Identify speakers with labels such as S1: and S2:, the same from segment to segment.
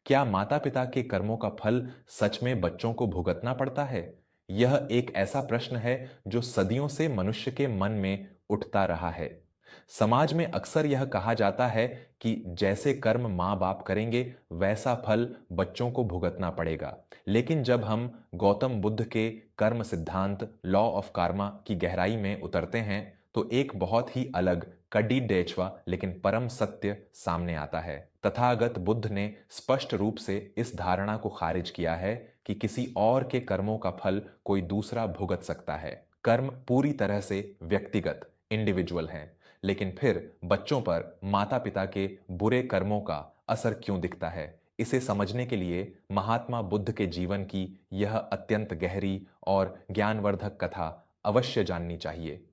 S1: क्या माता-पिता के कर्मों का फल सच में बच्चों को भुगतना पड़ता है? यह एक ऐसा प्रश्न है जो सदियों से मनुष्य के मन में उठता रहा है। समाज में अक्सर यह कहा जाता है कि जैसे कर्म माँ-बाप करेंगे, वैसा फल बच्चों को भुगतना पड़ेगा। लेकिन जब हम गौतम बुद्ध के कर्म सिद्धांत लॉ ऑफ कार्मा की गहराई में उतरते हैं, तो एक बहुत ही अलग कड़ी डेचवा लेकिन परम सत्य सामने आता है। तथागत बुद्ध ने स्पष्ट रूप से इस धारणा को खारिज किया है कि किसी और के कर्मों का फल कोई दूसरा भुगत सकता है। कर्म पूरी तरह से व्यक्तिगत इंडिविजुअल हैं, लेकिन फिर बच्चों पर माता पिता के बुरे कर्मों का असर क्यों दिखता है, इसे समझने के लिए महात्मा बुद्ध के जीवन की यह अत्यंत गहरी और ज्ञानवर्धक कथा अवश्य जाननी चाहिए।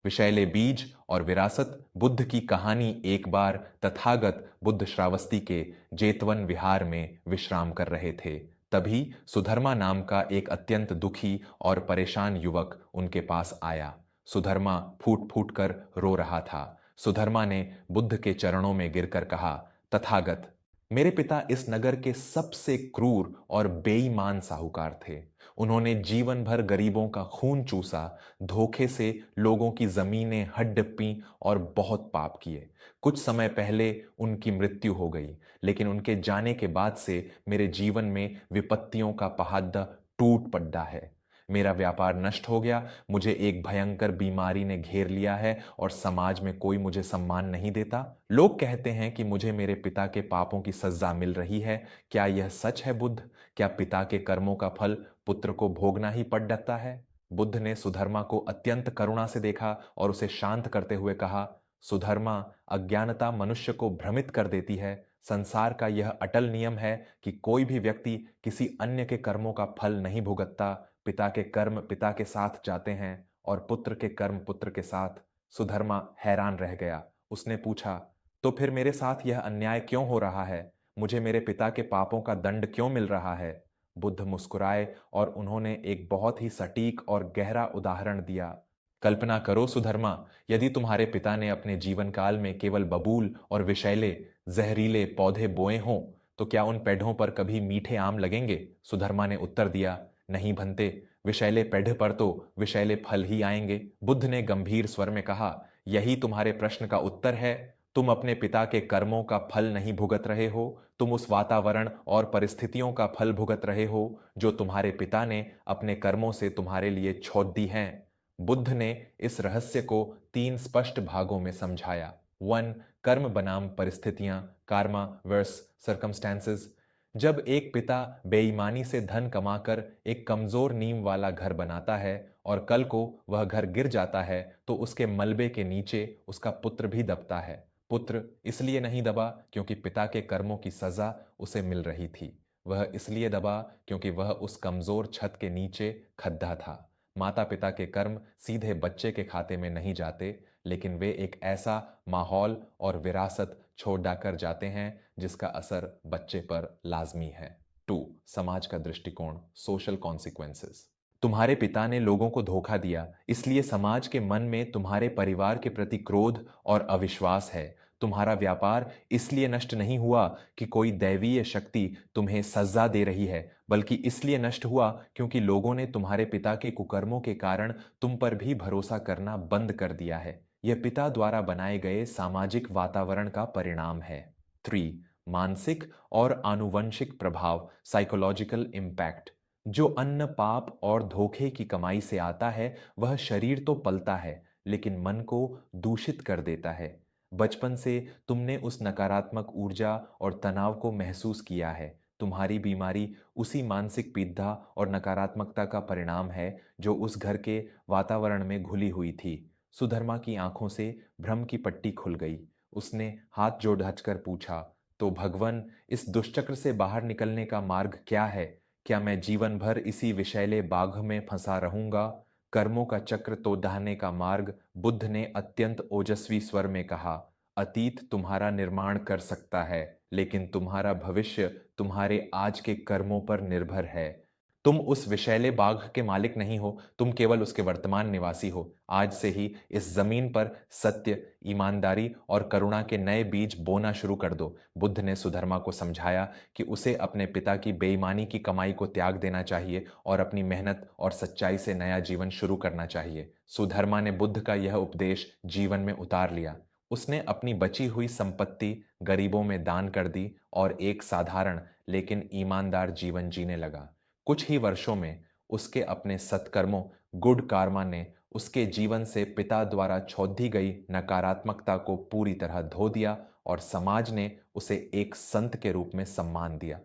S1: विषैले बीज और विरासत। बुद्ध की कहानी। एक बार तथागत बुद्ध श्रावस्ती के जेतवन विहार में विश्राम कर रहे थे। तभी सुधर्मा नाम का एक अत्यंत दुखी और परेशान युवक उनके पास आया। सुधर्मा फूट फूट कर रो रहा था। सुधर्मा ने बुद्ध के चरणों में गिरकर कहा, तथागत, मेरे पिता इस नगर के सबसे क्रूर और बेईमान साहूकार थे। उन्होंने जीवन भर गरीबों का खून चूसा, धोखे से लोगों की जमीनें हडप और बहुत पाप किए। कुछ समय पहले उनकी मृत्यु हो गई, लेकिन उनके जाने के बाद से मेरे जीवन में विपत्तियों का पहाड़ टूट पड़ा है। मेरा व्यापार नष्ट हो गया, मुझे एक भयंकर बीमारी ने घेर लिया है और समाज में कोई मुझे सम्मान नहीं देता। लोग कहते हैं कि मुझे मेरे पिता के पापों की सजा मिल रही है। क्या यह सच है बुद्ध? क्या पिता के कर्मों का फल पुत्र को भोगना ही पड़ जाता है? बुद्ध ने सुधर्मा को अत्यंत करुणा से देखा और उसे शांत करते हुए कहा, सुधर्मा, अज्ञानता मनुष्य को भ्रमित कर देती है। संसार का यह अटल नियम है कि कोई भी व्यक्ति किसी अन्य के कर्मों का फल नहीं भुगतता। पिता के कर्म पिता के साथ जाते हैं और पुत्र के कर्म पुत्र के साथ। सुधर्मा हैरान रह गया। उसने पूछा, तो फिर मेरे साथ यह अन्याय क्यों हो रहा है? मुझे मेरे पिता के पापों का दंड क्यों मिल रहा है? बुद्ध मुस्कुराए और उन्होंने एक बहुत ही सटीक और गहरा उदाहरण दिया। कल्पना करो सुधर्मा, यदि तुम्हारे पिता ने अपने जीवन काल में केवल बबूल और विषैले जहरीले पौधे बोए हों, तो क्या उन पेड़ों पर कभी मीठे आम लगेंगे? सुधर्मा ने उत्तर दिया, नहीं भंते, विषैले पेड़ पर तो विषैले फल ही आएंगे। बुद्ध ने गंभीर स्वर में कहा, यही तुम्हारे प्रश्न का उत्तर है। तुम अपने पिता के कर्मों का फल नहीं भुगत रहे हो, तुम उस वातावरण और परिस्थितियों का फल भुगत रहे हो जो तुम्हारे पिता ने अपने कर्मों से तुम्हारे लिए छोड़ दी हैं। बुद्ध ने इस रहस्य को 3 स्पष्ट भागों में समझाया। 1. कर्म बनाम परिस्थितियां, कार्मा वर्स सर्कमस्टेंसेस। जब एक पिता बेईमानी से धन कमाकर एक कमजोर नींव वाला घर बनाता है और कल को वह घर गिर जाता है, तो उसके मलबे के नीचे उसका पुत्र भी दबता है। पुत्र इसलिए नहीं दबा क्योंकि पिता के कर्मों की सजा उसे मिल रही थी। वह इसलिए दबा क्योंकि वह उस कमजोर छत के नीचे खद्दा था। माता पिता के कर्म सीधे बच्चे के खाते में नहीं जाते, लेकिन वे एक ऐसा माहौल और विरासत छोड़ डाकर जाते हैं जिसका असर बच्चे पर लाजमी है। 2. समाज का दृष्टिकोण, सोशल कॉन्सिक्वेंसेस। तुम्हारे पिता ने लोगों को धोखा दिया, इसलिए समाज के मन में तुम्हारे परिवार के प्रति क्रोध और अविश्वास है। तुम्हारा व्यापार इसलिए नष्ट नहीं हुआ कि कोई दैवीय शक्ति तुम्हें सजा दे रही है, बल्कि इसलिए नष्ट हुआ क्योंकि लोगों ने तुम्हारे पिता के कुकर्मों के कारण तुम पर भी भरोसा करना बंद कर दिया है। यह पिता द्वारा बनाए गए सामाजिक वातावरण का परिणाम है। 3. मानसिक और आनुवंशिक प्रभाव, साइकोलॉजिकल इम्पैक्ट। जो अन्न पाप और धोखे की कमाई से आता है, वह शरीर तो पलता है, लेकिन मन को दूषित कर देता है। बचपन से तुमने उस नकारात्मक ऊर्जा और तनाव को महसूस किया है। तुम्हारी बीमारी उसी मानसिक पीड़ा और नकारात्मकता का परिणाम है जो उस घर के वातावरण में घुली हुई थी। सुधर्मा की आंखों से भ्रम की पट्टी खुल गई। उसने हाथ जोड़ ढचकर पूछा, तो भगवन, इस दुष्चक्र से बाहर निकलने का मार्ग क्या है? क्या मैं जीवन भर इसी विषैले बाघ में फंसा रहूंगा? कर्मों का चक्र तो ढहने का मार्ग। बुद्ध ने अत्यंत ओजस्वी स्वर में कहा, अतीत तुम्हारा निर्माण कर सकता है, लेकिन तुम्हारा भविष्य तुम्हारे आज के कर्मों पर निर्भर है। तुम उस विषैले बाग के मालिक नहीं हो, तुम केवल उसके वर्तमान निवासी हो। आज से ही इस जमीन पर सत्य, ईमानदारी और करुणा के नए बीज बोना शुरू कर दो। बुद्ध ने सुधर्मा को समझाया कि उसे अपने पिता की बेईमानी की कमाई को त्याग देना चाहिए और अपनी मेहनत और सच्चाई से नया जीवन शुरू करना चाहिए। सुधर्मा ने बुद्ध का यह उपदेश जीवन में उतार लिया। उसने अपनी बची हुई संपत्ति गरीबों में दान कर दी और एक साधारण लेकिन ईमानदार जीवन जीने लगा। कुछ ही वर्षों में उसके अपने सत्कर्मों, गुड कार्मा ने उसके जीवन से पिता द्वारा छोड़ी गई नकारात्मकता को पूरी तरह धो दिया और समाज ने उसे एक संत के रूप में सम्मान दिया।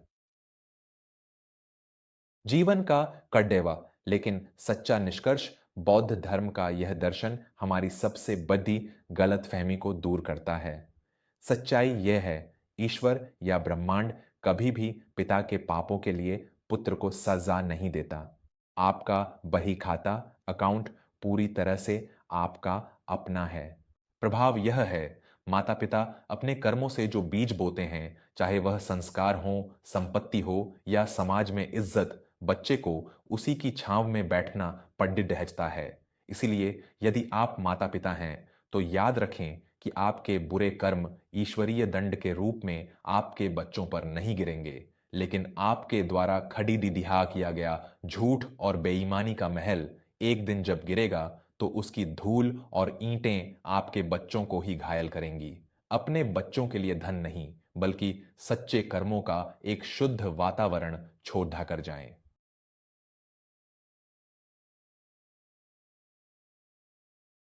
S1: जीवन का कड्डेवा लेकिन सच्चा निष्कर्ष, बौद्ध धर्म का यह दर्शन हमारी सबसे बड़ी गलतफहमी को दूर करता है। सच्चाई यह है, ईश्वर या ब्रह्मांड कभी भी पिता के पापों के लिए पुत्र को सजा नहीं देता। आपका बही खाता अकाउंट पूरी तरह से आपका अपना है। प्रभाव यह है, माता पिता अपने कर्मों से जो बीज बोते हैं, चाहे वह संस्कार हो, संपत्ति हो या समाज में इज्जत, बच्चे को उसी की छांव में बैठना पंडित ढहता है। इसीलिए यदि आप माता पिता हैं तो याद रखें कि आपके बुरे कर्म ईश्वरीय दंड के रूप में आपके बच्चों पर नहीं गिरेंगे, लेकिन आपके द्वारा खड़ी दिधिया किया गया झूठ और बेईमानी का महल एक दिन जब गिरेगा तो उसकी धूल और ईंटें आपके बच्चों को ही घायल करेंगी। अपने बच्चों के लिए धन नहीं, बल्कि सच्चे कर्मों का एक शुद्ध वातावरण छोड़ कर जाएं।